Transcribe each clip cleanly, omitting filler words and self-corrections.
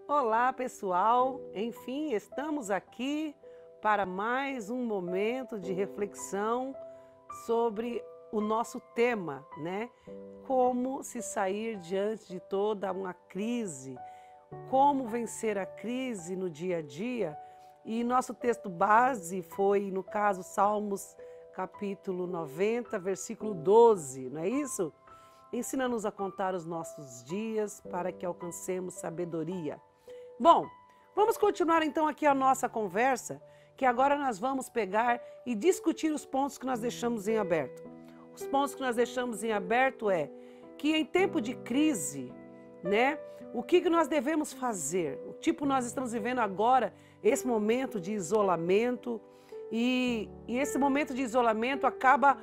Olá, pessoal! Enfim, estamos aqui para mais um momento de reflexão sobre o nosso tema, né? Como se sair diante de toda uma crise, como vencer a crise no dia a dia. E nosso texto base foi, no caso, Salmos capítulo 90, versículo 12, não é isso? Ensina-nos a contar os nossos dias para que alcancemos sabedoria. Bom, vamos continuar então aqui a nossa conversa, que agora nós vamos pegar e discutir os pontos que nós deixamos em aberto. Os pontos que nós deixamos em aberto é que em tempo de crise, né, o que nós devemos fazer? Tipo, nós estamos vivendo agora esse momento de isolamento e esse momento de isolamento acaba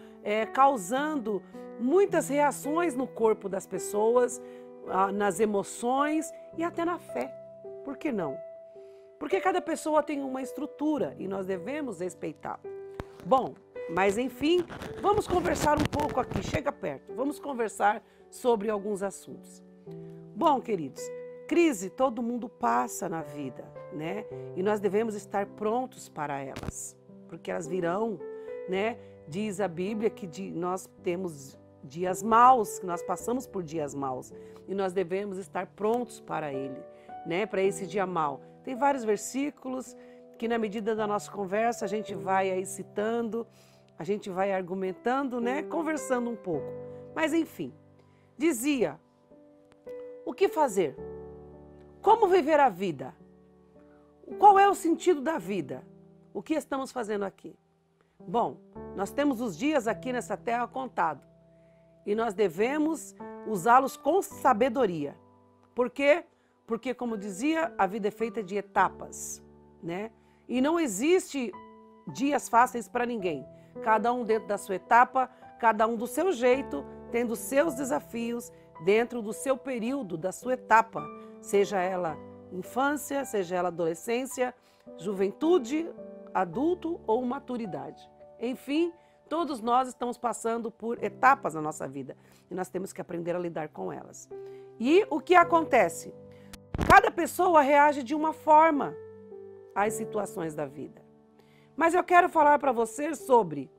causando muitas reações no corpo das pessoas, nas emoções e até na fé. Por que não? Porque cada pessoa tem uma estrutura e nós devemos respeitá-la. Bom, mas enfim, vamos conversar um pouco aqui, chega perto, vamos conversar sobre alguns assuntos. Bom, queridos, crise todo mundo passa na vida, né? E nós devemos estar prontos para elas, porque elas virão, né? Diz a Bíblia que nós temos dias maus, que nós passamos por dias maus e nós devemos estar prontos para ele, né? Para esse dia mau. Tem vários versículos que na medida da nossa conversa a gente vai aí citando, a gente vai argumentando, né? Conversando um pouco. Mas enfim, dizia, o que fazer? Como viver a vida? Qual é o sentido da vida? O que estamos fazendo aqui? Bom, nós temos os dias aqui nessa terra contados e nós devemos usá-los com sabedoria. Por quê? Porque, como dizia, a vida é feita de etapas, né? E não existe dias fáceis para ninguém. Cada um dentro da sua etapa, cada um do seu jeito, tendo seus desafios dentro do seu período, da sua etapa, seja ela infância, seja ela adolescência, juventude, adulto ou maturidade. Enfim, todos nós estamos passando por etapas na nossa vida e nós temos que aprender a lidar com elas. E o que acontece? Cada pessoa reage de uma forma às situações da vida. Mas eu quero falar para você sobre...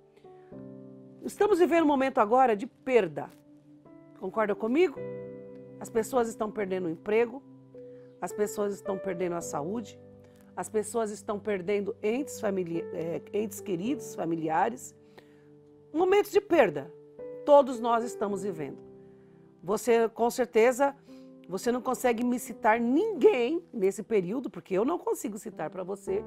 Estamos vivendo um momento agora de perda. Concorda comigo? As pessoas estão perdendo o emprego, as pessoas estão perdendo a saúde, as pessoas estão perdendo entes queridos, familiares. Momentos de perda. Todos nós estamos vivendo. Você, com certeza... Você não consegue me citar ninguém nesse período, porque eu não consigo citar para você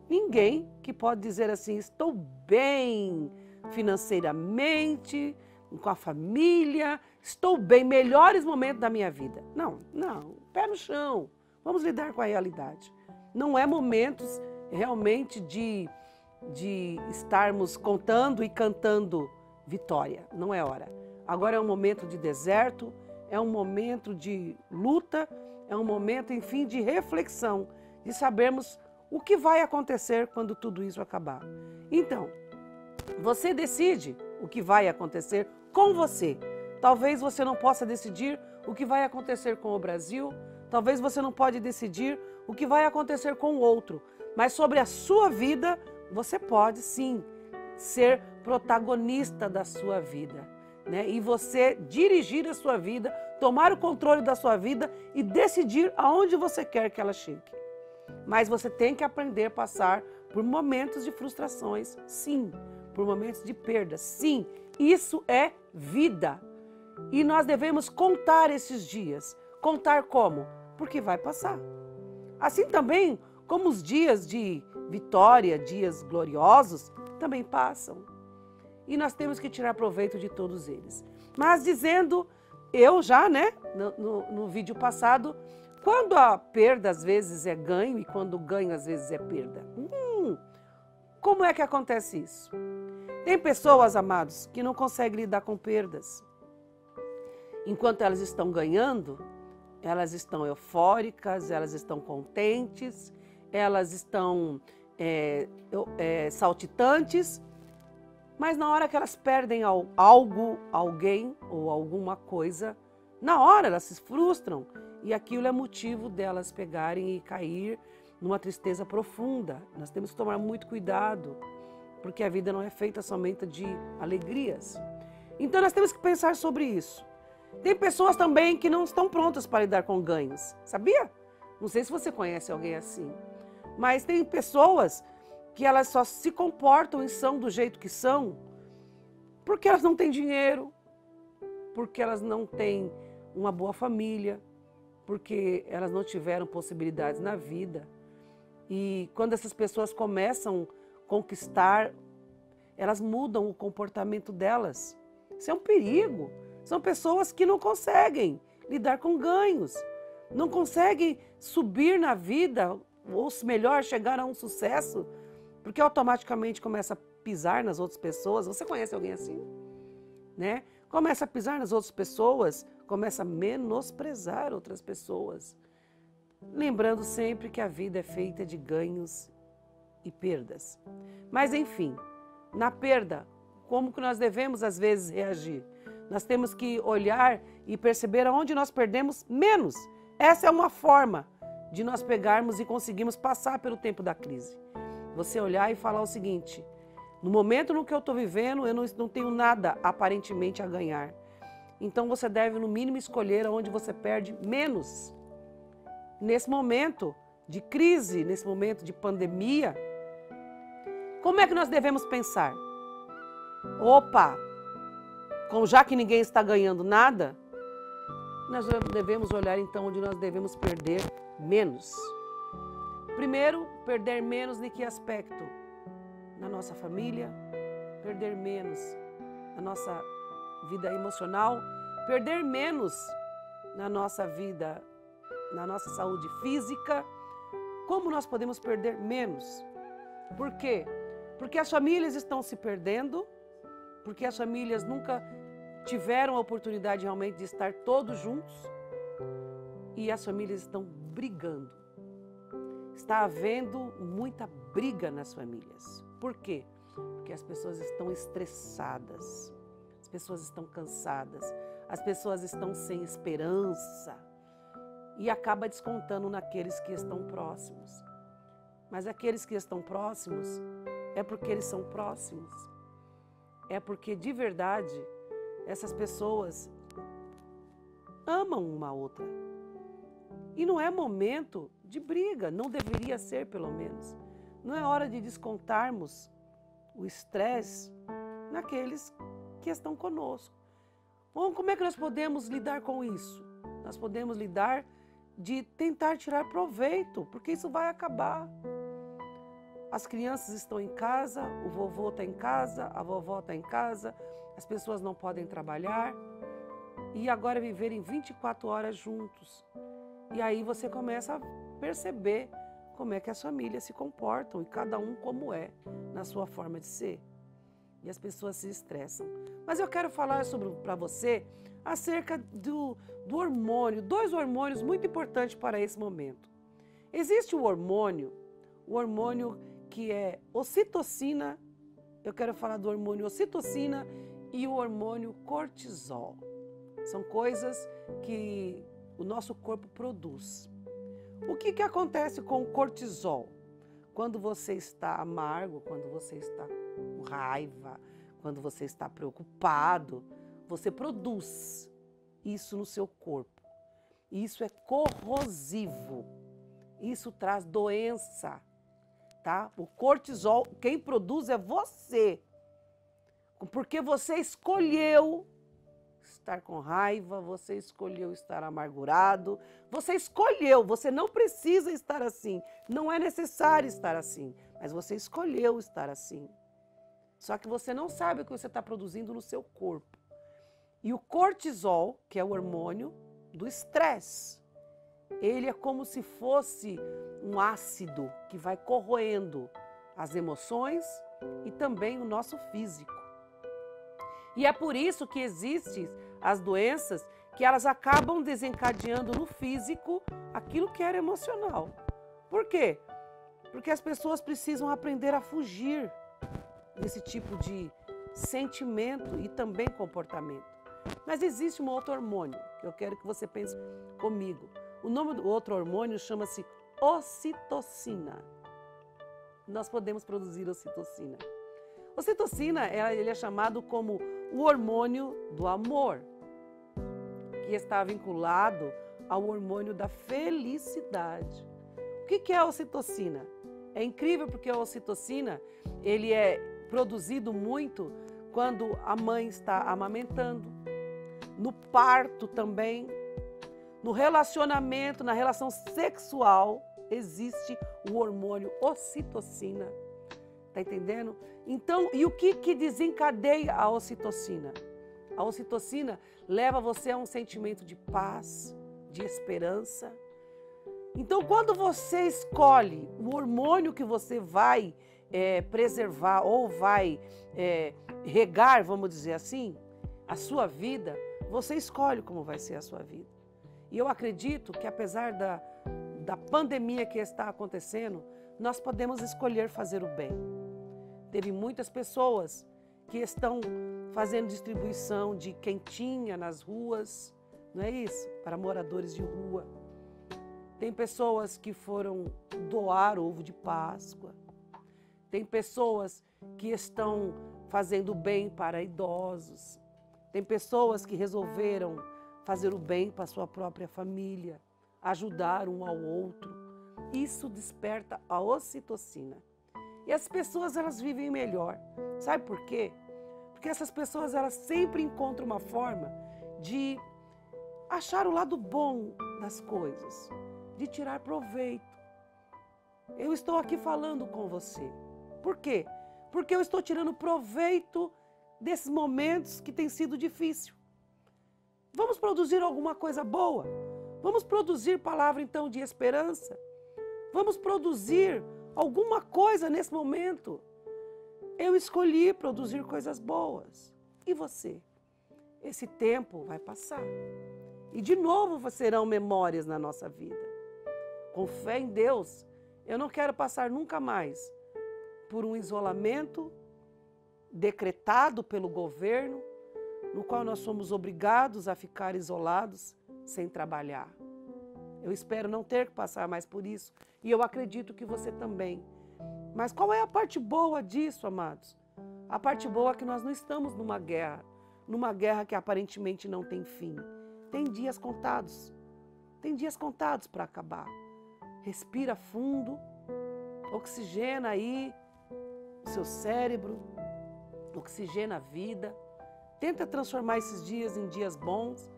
ninguém que pode dizer assim, estou bem financeiramente, com a família, estou bem, melhores momentos da minha vida. Não, pé no chão, vamos lidar com a realidade. Não é momentos realmente de estarmos contando e cantando vitória, não é hora. Agora é um momento de deserto, é um momento de luta, é um momento, enfim, de reflexão, de sabermos o que vai acontecer quando tudo isso acabar. Então, você decide o que vai acontecer com você. Talvez você não possa decidir o que vai acontecer com o Brasil, talvez você não pode decidir o que vai acontecer com o outro, mas sobre a sua vida, você pode sim ser protagonista da sua vida. Né? E você dirigir a sua vida, tomar o controle da sua vida e decidir aonde você quer que ela chegue. Mas você tem que aprender a passar por momentos de frustrações, sim, por momentos de perda, sim. Isso é vida. E nós devemos contar esses dias. Contar como? Porque vai passar. Assim também como os dias de vitória, dias gloriosos, também passam. E nós temos que tirar proveito de todos eles. Mas dizendo, eu já, né, no vídeo passado, quando a perda às vezes é ganho e quando o ganho às vezes é perda. Como é que acontece isso? Tem pessoas, amados, que não conseguem lidar com perdas. Enquanto elas estão ganhando, elas estão eufóricas, elas estão contentes, elas estão saltitantes. Mas na hora que elas perdem algo, alguém ou alguma coisa, na hora elas se frustram E aquilo é motivo delas pegarem e cair numa tristeza profunda. Nós temos que tomar muito cuidado, porque a vida não é feita somente de alegrias. Então nós temos que pensar sobre isso. Tem pessoas também que não estão prontas para lidar com ganhos, sabia? Não sei se você conhece alguém assim, mas tem pessoas que elas só se comportam e são do jeito que são porque elas não têm dinheiro, porque elas não têm uma boa família, porque elas não tiveram possibilidades na vida. E quando essas pessoas começam a conquistar, elas mudam o comportamento delas. Isso é um perigo. São pessoas que não conseguem lidar com ganhos, não conseguem subir na vida, ou melhor, chegar a um sucesso, porque automaticamente começa a pisar nas outras pessoas. Você conhece alguém assim? Né? Começa a pisar nas outras pessoas, começa a menosprezar outras pessoas. Lembrando sempre que a vida é feita de ganhos e perdas. Mas enfim, na perda, como que nós devemos às vezes reagir? Nós temos que olhar e perceber aonde nós perdemos menos. Essa é uma forma de nós pegarmos e conseguirmos passar pelo tempo da crise. Você olhar e falar o seguinte: no momento no que eu estou vivendo, eu não tenho nada aparentemente a ganhar. Então você deve no mínimo escolher aonde você perde menos. Nesse momento de crise, nesse momento de pandemia, como é que nós devemos pensar? Opa, já que ninguém está ganhando nada, nós devemos olhar então onde nós devemos perder menos. Primeiro, perder menos em que aspecto? Na nossa família, perder menos na nossa vida emocional, perder menos na nossa vida, na nossa saúde física. Como nós podemos perder menos? Por quê? Porque as famílias estão se perdendo, porque as famílias nunca tiveram a oportunidade realmente de estar todos juntos e as famílias estão brigando. Está havendo muita briga nas famílias. Por quê? Porque as pessoas estão estressadas, as pessoas estão cansadas, as pessoas estão sem esperança e acaba descontando naqueles que estão próximos. Mas aqueles que estão próximos é porque eles são próximos. É porque de verdade essas pessoas amam uma outra. E não é momento de briga, não deveria ser pelo menos. Não é hora de descontarmos o estresse naqueles que estão conosco. Bom, como é que nós podemos lidar com isso? Nós podemos lidar de tentar tirar proveito, porque isso vai acabar. As crianças estão em casa, o vovô está em casa, a vovó está em casa, as pessoas não podem trabalhar e agora viverem 24 horas juntos. E aí você começa a perceber como é que as famílias se comportam e cada um como é na sua forma de ser. E as pessoas se estressam. Mas eu quero falar para você acerca do hormônio, 2 hormônios muito importantes para esse momento. Existe o hormônio que é ocitocina, eu quero falar do hormônio ocitocina e o hormônio cortisol. São coisas que o nosso corpo produz. O que acontece com o cortisol? Quando você está amargo, quando você está com raiva, quando você está preocupado, você produz isso no seu corpo. Isso é corrosivo. Isso traz doença, tá? O cortisol, quem produz é você. Porque você escolheu estar com raiva, você escolheu estar amargurado, você escolheu, você não precisa estar assim, não é necessário estar assim, mas você escolheu estar assim. Só que você não sabe o que você está produzindo no seu corpo. E o cortisol, que é o hormônio do estresse, ele é como se fosse um ácido que vai corroendo as emoções e também o nosso físico. E é por isso que existem as doenças que elas acabam desencadeando no físico aquilo que era emocional. Por quê? Porque as pessoas precisam aprender a fugir desse tipo de sentimento e também comportamento. Mas existe um outro hormônio que eu quero que você pense comigo. O nome do outro hormônio chama-se ocitocina. Nós podemos produzir ocitocina. Ocitocina, ele é chamado como o hormônio do amor, que está vinculado ao hormônio da felicidade. O que é a ocitocina? É incrível porque a ocitocina, ele é produzido muito quando a mãe está amamentando, no parto também, no relacionamento, na relação sexual, existe o hormônio ocitocina. Tá entendendo? Então, e o que desencadeia a ocitocina? A ocitocina leva você a um sentimento de paz, de esperança. Então, quando você escolhe o hormônio que você vai preservar ou vai regar, vamos dizer assim, a sua vida, você escolhe como vai ser a sua vida. E eu acredito que apesar da pandemia que está acontecendo, nós podemos escolher fazer o bem. Teve muitas pessoas que estão fazendo distribuição de quentinha nas ruas, não é isso? Para moradores de rua. Tem pessoas que foram doar ovo de Páscoa. Tem pessoas que estão fazendo bem para idosos. Tem pessoas que resolveram fazer o bem para a sua própria família, ajudar um ao outro. Isso desperta a ocitocina. E as pessoas, elas vivem melhor. Sabe por quê? Porque essas pessoas, elas sempre encontram uma forma de achar o lado bom das coisas, de tirar proveito. Eu estou aqui falando com você. Por quê? Porque eu estou tirando proveito desses momentos que tem sido difícil. Vamos produzir alguma coisa boa? Vamos produzir palavra, então, de esperança? Vamos produzir alguma coisa nesse momento? Eu escolhi produzir coisas boas. E você? Esse tempo vai passar. E de novo serão memórias na nossa vida. Com fé em Deus, eu não quero passar nunca mais por um isolamento decretado pelo governo, no qual nós somos obrigados a ficar isolados sem trabalhar. Eu espero não ter que passar mais por isso e eu acredito que você também. Mas qual é a parte boa disso, amados? A parte boa é que nós não estamos numa guerra que aparentemente não tem fim. Tem dias contados para acabar. Respira fundo, oxigena aí o seu cérebro, oxigena a vida. Tenta transformar esses dias em dias bons,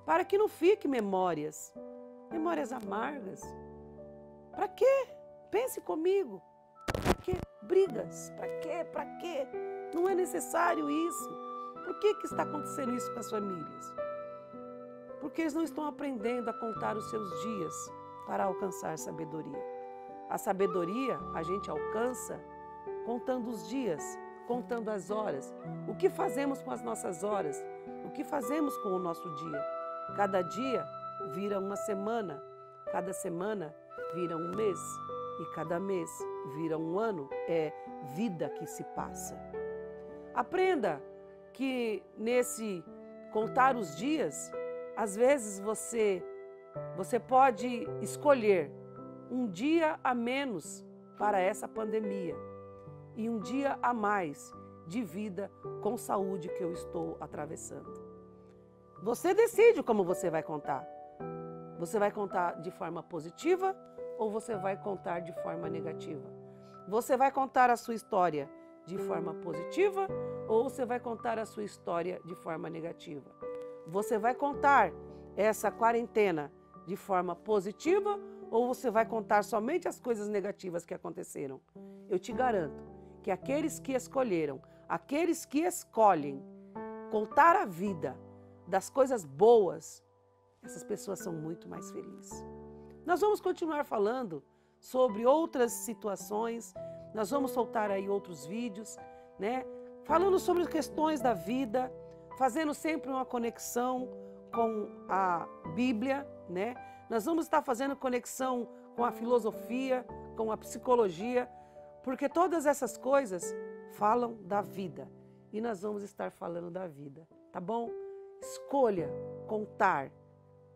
para que não fique memórias amargas. Para quê? Pense comigo. Para quê? Brigas. Para quê? Não é necessário isso. Por que está acontecendo isso com as famílias? Porque eles não estão aprendendo a contar os seus dias para alcançar sabedoria. A sabedoria a gente alcança contando os dias, contando as horas. O que fazemos com as nossas horas? O que fazemos com o nosso dia? Cada dia vira uma semana, cada semana vira um mês e cada mês vira um ano. É vida que se passa. Aprenda que nesse contar os dias, às vezes você pode escolher um dia a menos para essa pandemia e um dia a mais de vida com saúde que eu estou atravessando. Você decide como você vai contar. Você vai contar de forma positiva ou você vai contar de forma negativa? Você vai contar a sua história de forma positiva ou você vai contar a sua história de forma negativa? Você vai contar essa quarentena de forma positiva ou você vai contar somente as coisas negativas que aconteceram? Eu te garanto que aqueles que escolheram, aqueles que escolhem contar a vida das coisas boas, essas pessoas são muito mais felizes. Nós vamos continuar falando sobre outras situações, nós vamos soltar aí outros vídeos, né? Falando sobre questões da vida, fazendo sempre uma conexão com a Bíblia, né? Nós vamos estar fazendo conexão com a filosofia, com a psicologia, porque todas essas coisas falam da vida e nós vamos estar falando da vida, tá bom? Escolha contar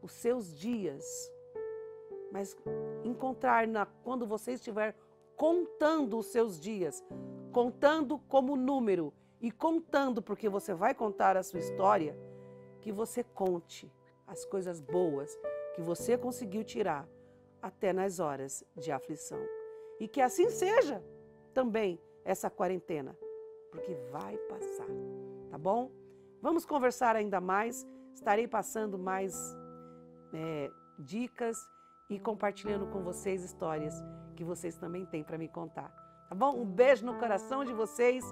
os seus dias mas encontrar quando você estiver contando os seus dias, contando como número e contando porque você vai contar a sua história, que você conte as coisas boas que você conseguiu tirar até nas horas de aflição. E que assim seja também essa quarentena, porque vai passar, tá bom? Vamos conversar ainda mais, estarei passando mais dicas e compartilhando com vocês histórias que vocês também têm para me contar, tá bom? Um beijo no coração de vocês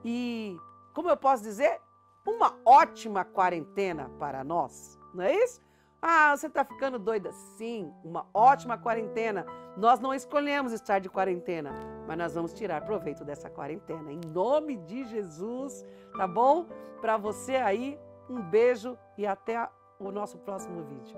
e, como eu posso dizer, uma ótima quarentena para nós, não é isso? Ah, você está ficando doida? Sim, uma ótima quarentena. Nós não escolhemos estar de quarentena, mas nós vamos tirar proveito dessa quarentena. Em nome de Jesus, tá bom? Para você aí, um beijo e até o nosso próximo vídeo.